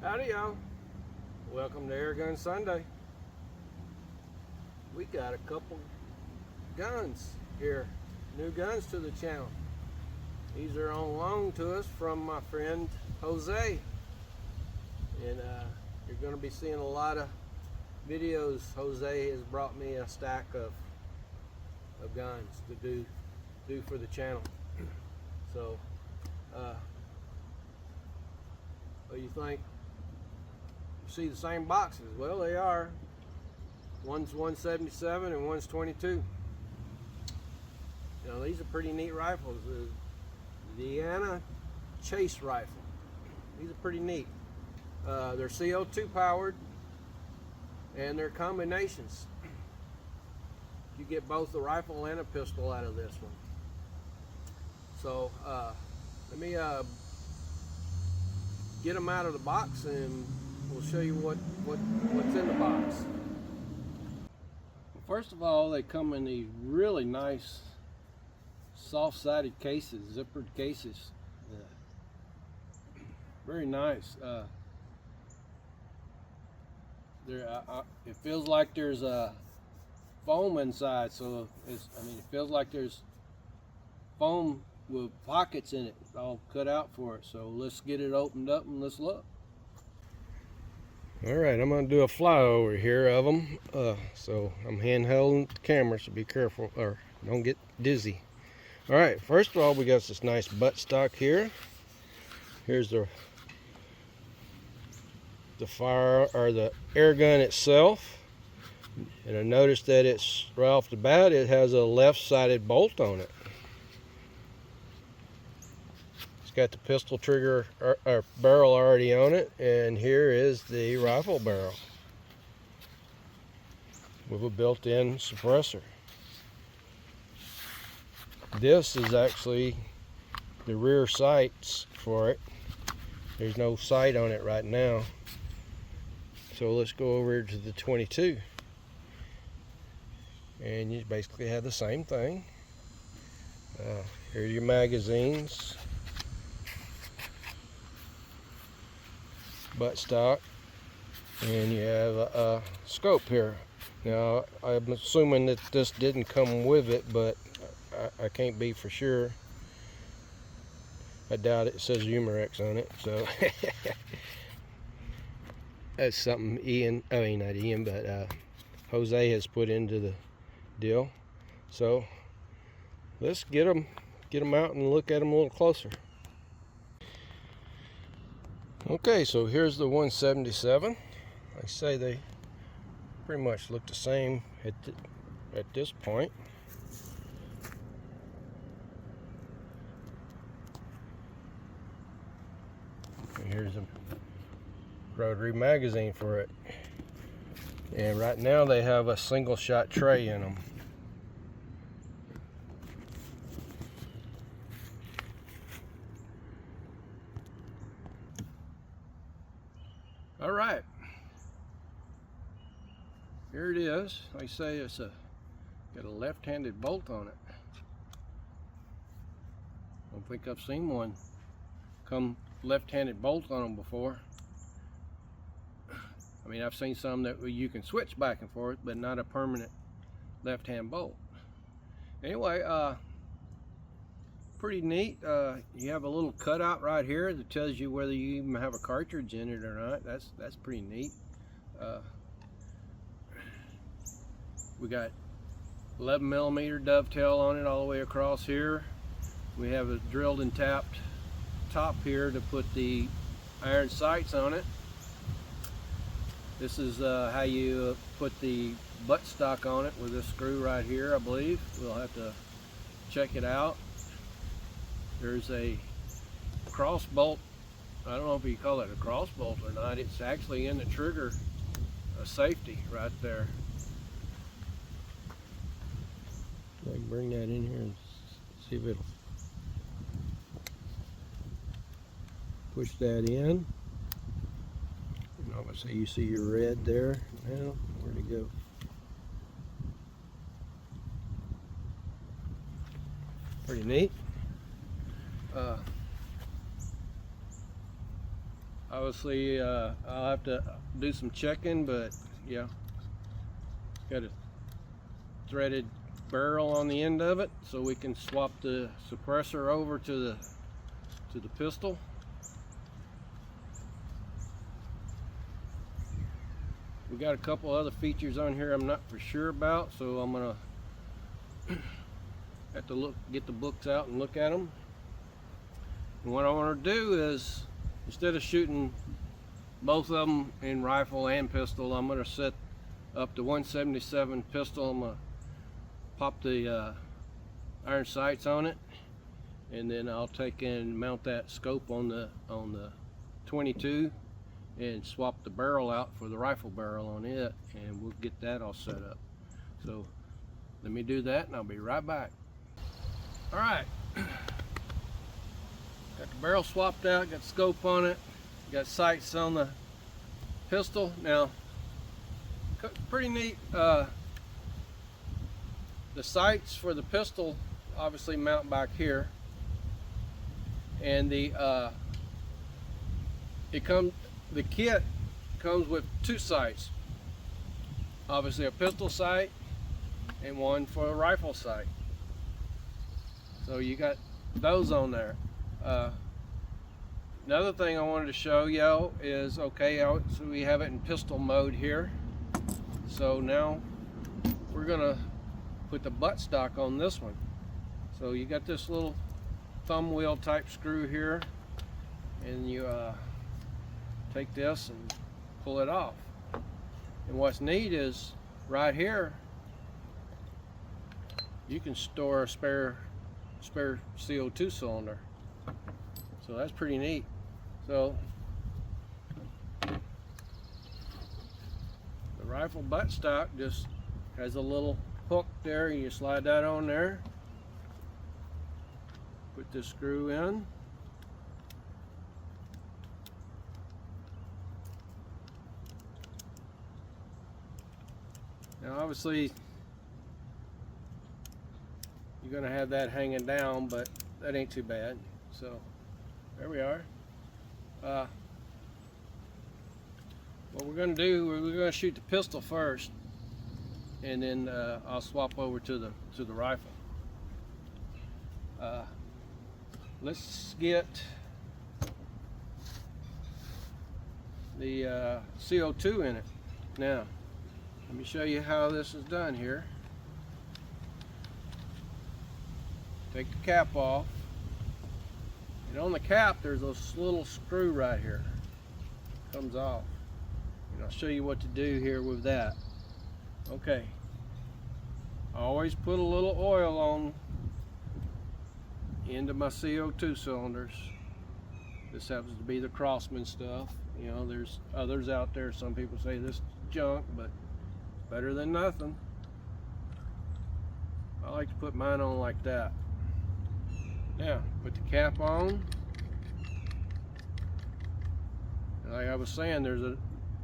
Howdy y'all, welcome to Air Gun Sunday. We got a couple guns here, new guns to the channel. These are on loan to us from my friend Jose, and you're going to be seeing a lot of videos. Jose has brought me a stack of guns to do for the channel. So what do you think? You see the same boxes? Well, they are. One's 177 and one's 22. Now these are pretty neat rifles. The Diana Chase rifle. These are pretty neat. They're CO2 powered, and they're combinations. You get both the rifle and a pistol out of this one. So let me get them out of the box and we'll show you what's in the box. First of all, they come in these really nice soft-sided cases, zippered cases. Very nice. It feels like there's a foam inside, so it feels like there's foam with pockets in it all cut out for it. So let's get it opened up and let's look. All right, I'm going to do a flyover here of them. So I'm hand-holding the camera, so be careful or don't get dizzy. All right, first of all, we got this nice buttstock here. Here's the fire or the air gun itself. And I noticed that it's right off the bat, it has a left-sided bolt on it. Got the pistol trigger or barrel already on it, and here is the rifle barrel with a built-in suppressor. This is actually the rear sights for it. There's no sight on it right now, so let's go over to the 22, and you basically have the same thing. Here are your magazines, buttstock, and you have a scope here. Now I'm assuming that this didn't come with it, but I can't be for sure. I doubt it. It says Humerex on it, so that's something not Ian, but Jose has put into the deal. So let's get them out and look at them a little closer. Okay, so here's the 177. Like I say, they pretty much look the same at this point. And here's a rotary magazine for it. And right now they have a single shot tray in them. All right, here it is. Like I say, it's got a left-handed bolt on it. I don't think I've seen one come left-handed bolt on them before. I mean, I've seen some that you can switch back and forth, but not a permanent left-hand bolt. Anyway, pretty neat. You have a little cutout right here that tells you whether you even have a cartridge in it or not. That's pretty neat. We got 11mm dovetail on it all the way across here. We have a drilled and tapped top here to put the iron sights on it. This is how you put the buttstock on it with this screw right here, I believe. We'll have to check it out. There's a cross bolt. I don't know if you call it a cross bolt or not. It's actually in the trigger, a safety right there. I can bring that in here and see if it'll push that in. And obviously you see your red there. Now, where'd it go? Pretty neat. Obviously, I'll have to do some checking, but yeah, got a threaded barrel on the end of it, so we can swap the suppressor over to the pistol. We got a couple other features on here I'm not for sure about, so I'm gonna have to get the books out and look at them. And what I want to do is, instead of shooting both of them in rifle and pistol, I'm going to set up the 177 pistol. I'm going to pop the iron sights on it, and then I'll take and mount that scope on the 22 and swap the barrel out for the rifle barrel on it, and we'll get that all set up. So let me do that and I'll be right back. All right, got the barrel swapped out, got the scope on it, got sights on the pistol. Now, pretty neat. The sights for the pistol obviously mount back here, and the kit comes with two sights. Obviously a pistol sight and one for a rifle sight. So you got those on there. Another thing I wanted to show you is, okay, so we have it in pistol mode here. So now we're gonna put the buttstock on this one. So you got this little thumb wheel type screw here, and you take this and pull it off. And what's neat is right here you can store a spare CO2 cylinder. So that's pretty neat. So the rifle buttstock just has a little hook there, and you slide that on there, put this screw in, now obviously you're going to have that hanging down, but that ain't too bad. So there we are. What we're going to do, we're going to shoot the pistol first, and then I'll swap over to the rifle. Let's get the CO2 in it. Now, let me show you how this is done here. Take the cap off, and on the cap there's a little screw right here. Comes off, and I'll show you what to do here with that. Okay, I always put a little oil on into my CO2 cylinders. This happens to be the Crossman stuff. You know, there's others out there. Some people say this is junk, but it's better than nothing. I like to put mine on like that. Now, put the cap on. And like I was saying, there's a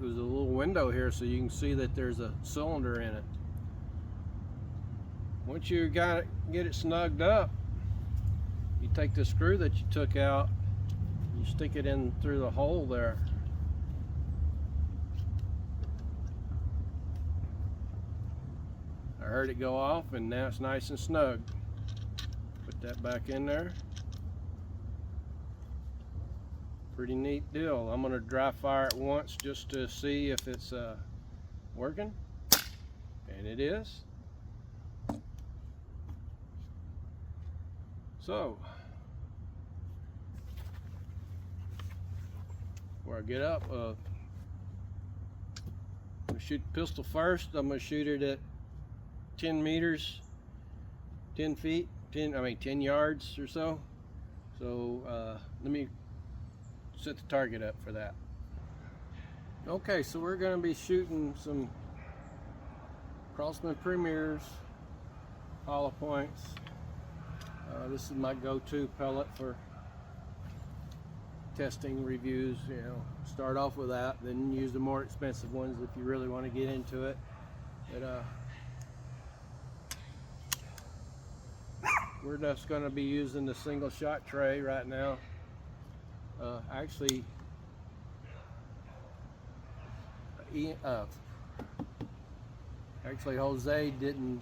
little window here so you can see that there's a cylinder in it. Once you get it snugged up, you take the screw that you took out, you stick it in through the hole there. I heard it go off, and now it's nice and snug. Put that back in there. Pretty neat deal. I'm going to dry fire it once just to see if it's working, and it is. So before I get up, I'm going to shoot the pistol first. I'm going to shoot it at 10 meters, 10 feet, 10 yards or so. So let me set the target up for that. Okay, so we're going to be shooting some Crossman Premiers, hollow points. This is my go-to pellet for testing reviews. You know, start off with that, then use the more expensive ones if you really want to get into it. But we're just going to be using the single shot tray right now. Actually, actually Jose didn't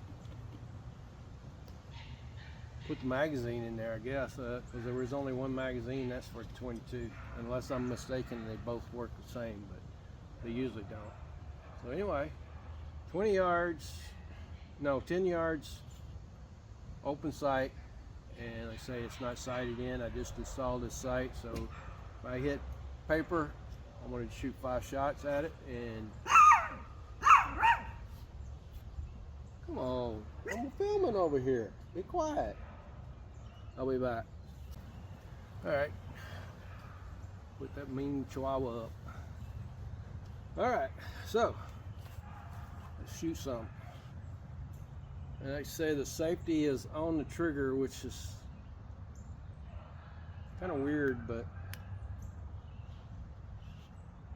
put the magazine in there, I guess, because there was only one magazine. That's for 22, unless I'm mistaken. They both work the same, but they usually don't. So anyway, 20 yards, no, 10 yards open sight, and like I say, it's not sighted in. I just installed this sight, so if I hit paper, I'm going to shoot 5 shots at it. And come on, I'm filming over here. Be quiet. I'll be back. All right, put that mean chihuahua up. All right, so let's shoot some. And like I say, the safety is on the trigger, which is kind of weird, but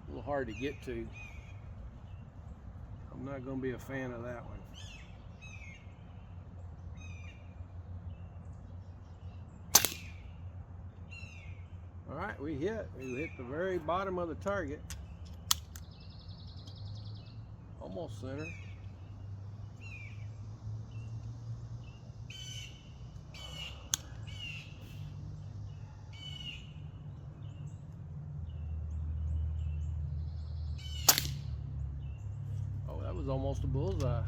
a little hard to get to. I'm not going to be a fan of that one. All right, we hit the very bottom of the target. Almost center. Oh, that was almost a bullseye.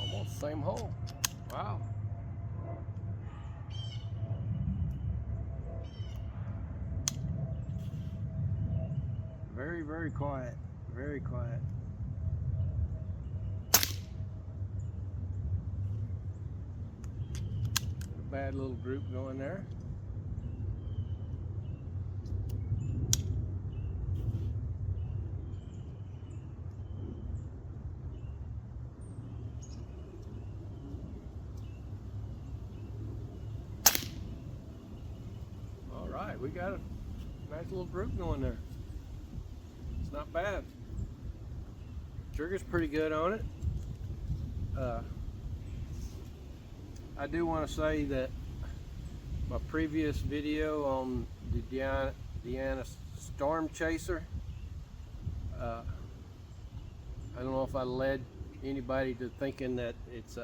Almost same hole. Wow. Very, very quiet. Very quiet. A bad little group going there. All right, we got a nice little group going there. It's not bad. Trigger's pretty good on it. I do want to say that my previous video on the Deanna Storm Chaser, I don't know if I led anybody to thinking that it's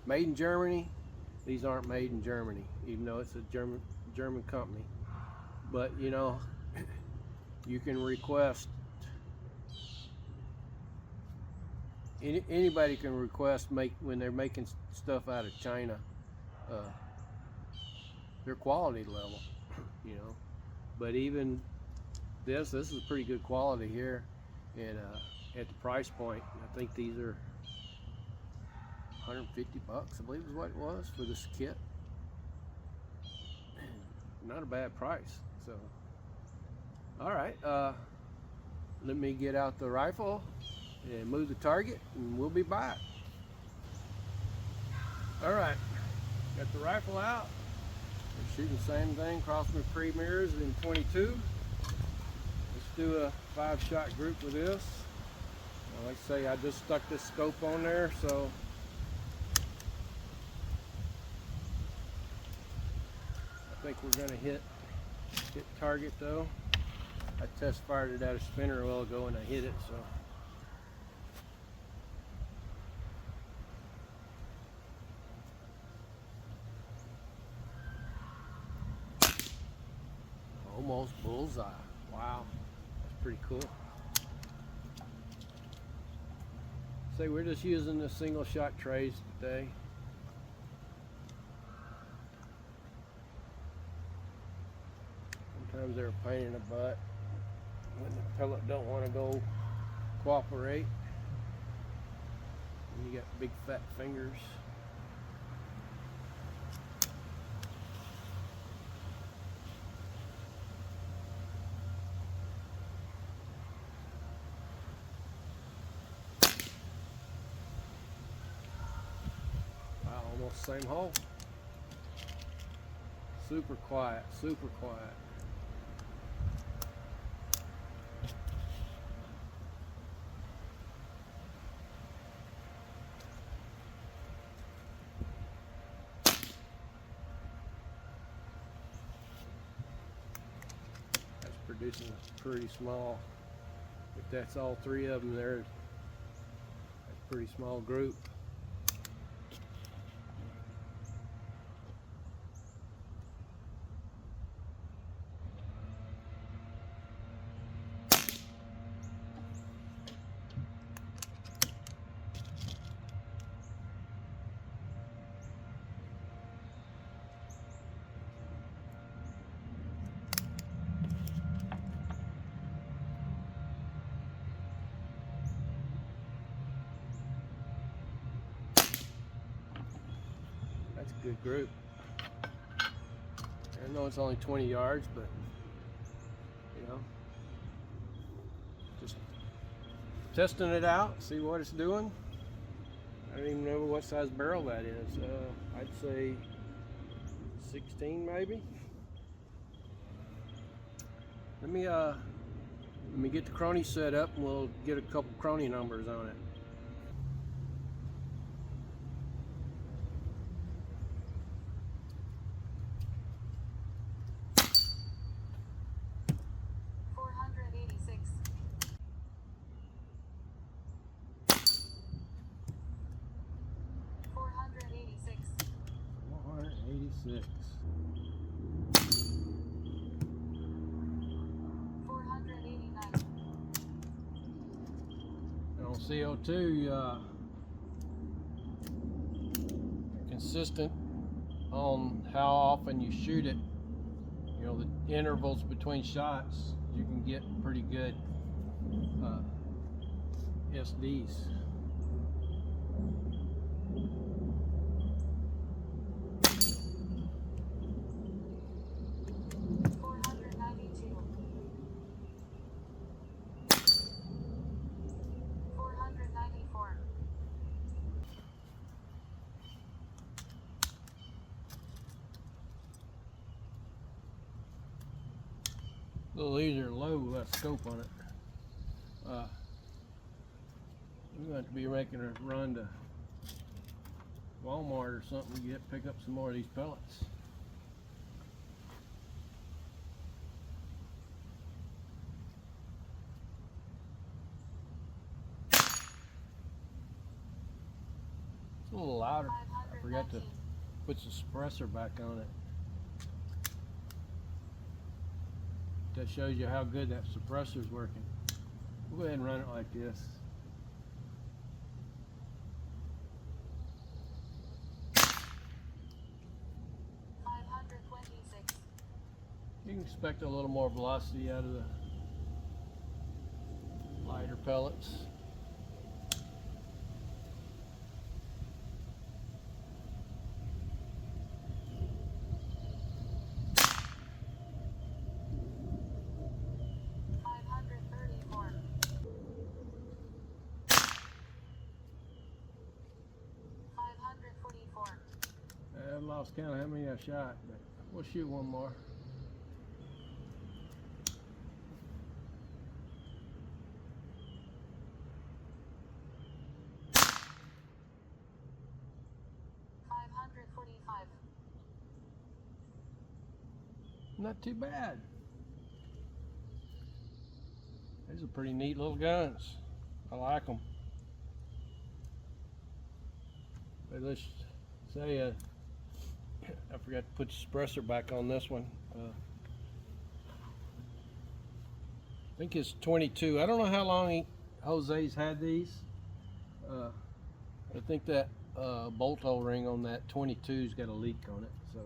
made in Germany. These aren't made in Germany, even though it's a German company. But you know, you can request, anybody can request when they're making stuff out of China, their quality level, you know. But even this is pretty good quality here, and at the price point, I think these are 150 bucks, I believe is what it was for this kit. Not a bad price. So all right, let me get out the rifle and move the target, and we'll be back. All right, got the rifle out. We're shooting the same thing, crossing premiers in 22. Let's do a 5-shot group with this. Like I say, I just stuck this scope on there, so I think we're gonna hit target though. I test fired it at a spinner a while ago and I hit it, so. Almost bullseye. Wow, that's pretty cool. So we're just using the single shot trays today. Sometimes they're a pain in the butt when the pellet don't want to go cooperate. And you got big fat fingers. Wow, almost same hole. Super quiet, super quiet. That's producing a pretty small, if that's all three of them there, that's a pretty small group. That's a good group. I know it's only 20 yards, but you know, just testing it out, see what it's doing. I don't even know what size barrel that is. I'd say 16 maybe. Let me get the crony set up and we'll get a couple crony numbers on it. Six. 489. And on CO2, you're consistent on how often you shoot it. You know, the intervals between shots, you can get pretty good SDs. A little easier low scope on it. We're going to be making a run to Walmart or something to pick up some more of these pellets. It's a little louder. I forgot to put the suppressor back on it. That shows you how good that suppressor is working. We'll go ahead and run it like this. You can expect a little more velocity out of the lighter pellets. I've lost count of how many I shot, but we'll shoot one more. Not too bad. These are pretty neat little guns. I like them. But let's say I forgot to put the suppressor back on this one. I think it's 22. I don't know how long Jose's had these. I think that bolt O-ring on that 22's got a leak on it. So,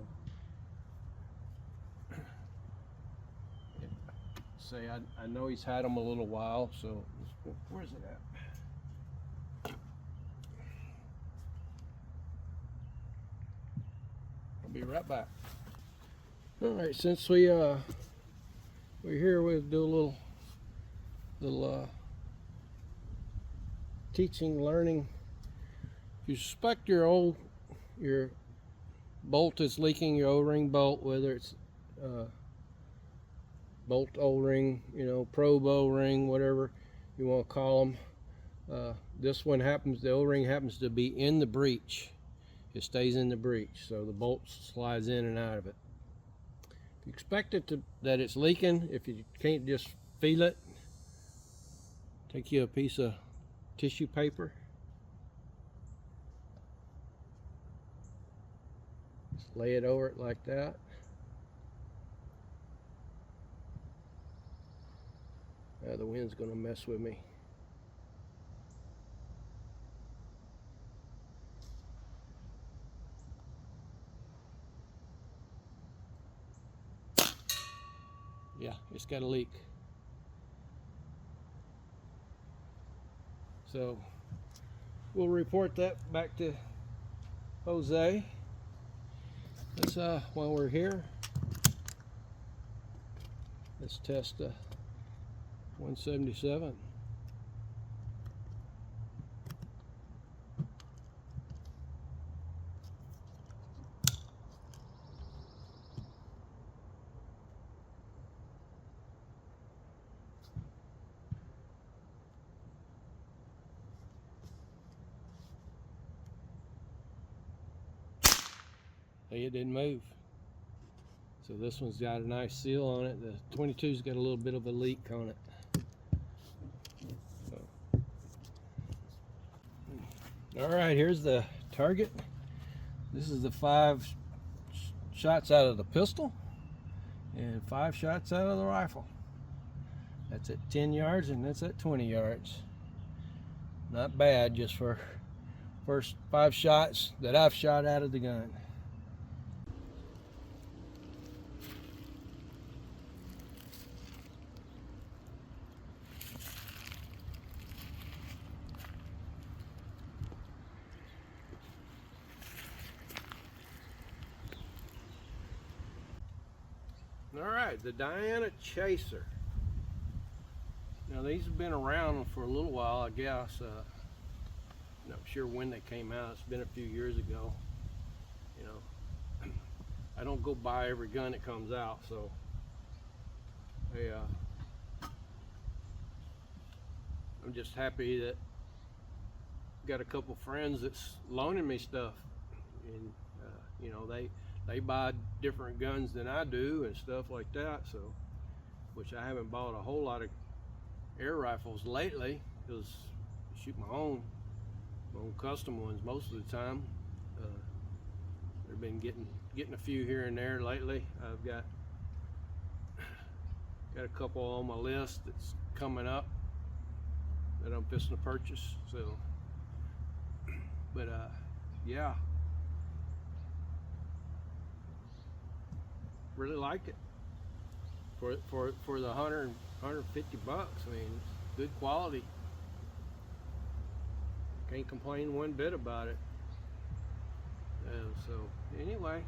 say I know he's had them a little while. So, where's it at? I'll be right back. All right, since we're here, we'll do a little teaching, learning. If you suspect your bolt is leaking, your O-ring bolt, whether it's bolt O-ring, you know, probe O-ring, whatever you want to call them. This one happens, the O-ring happens to be in the breech. It stays in the breech, so the bolt slides in and out of it. If you expect it that it's leaking, if you can't just feel it, take you a piece of tissue paper. Just lay it over it like that. The wind's gonna mess with me. Yeah, it's got a leak. So we'll report that back to Jose. Let's while we're here, let's test 177. It didn't move. So this one's got a nice seal on it. The 22's got a little bit of a leak on it. So. All right, here's the target. This is the 5 shots out of the pistol and 5 shots out of the rifle. That's at 10 yards and that's at 20 yards. Not bad, just for first 5 shots that I've shot out of the gun. All right, the Diana Chaser. Now these have been around for a little while, I guess. Not sure when they came out. It's been a few years ago. You know, I don't go buy every gun that comes out, so I'm just happy that got a couple friends that's loaning me stuff, and you know, they buy different guns than I do and stuff like that, so which I haven't bought a whole lot of air rifles lately because I shoot my own custom ones most of the time. They've been getting a few here and there lately. I've got a couple on my list that's coming up that I'm fixing to purchase, so but yeah, really like it for the 150 bucks. I mean, it's good quality. Can't complain one bit about it. So anyway,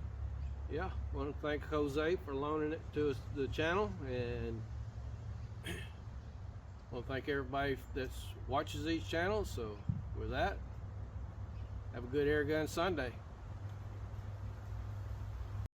yeah, want to thank Jose for loaning it to us, the channel, and want to thank everybody that watches these channels. So with that, have a good Air Gun Sunday.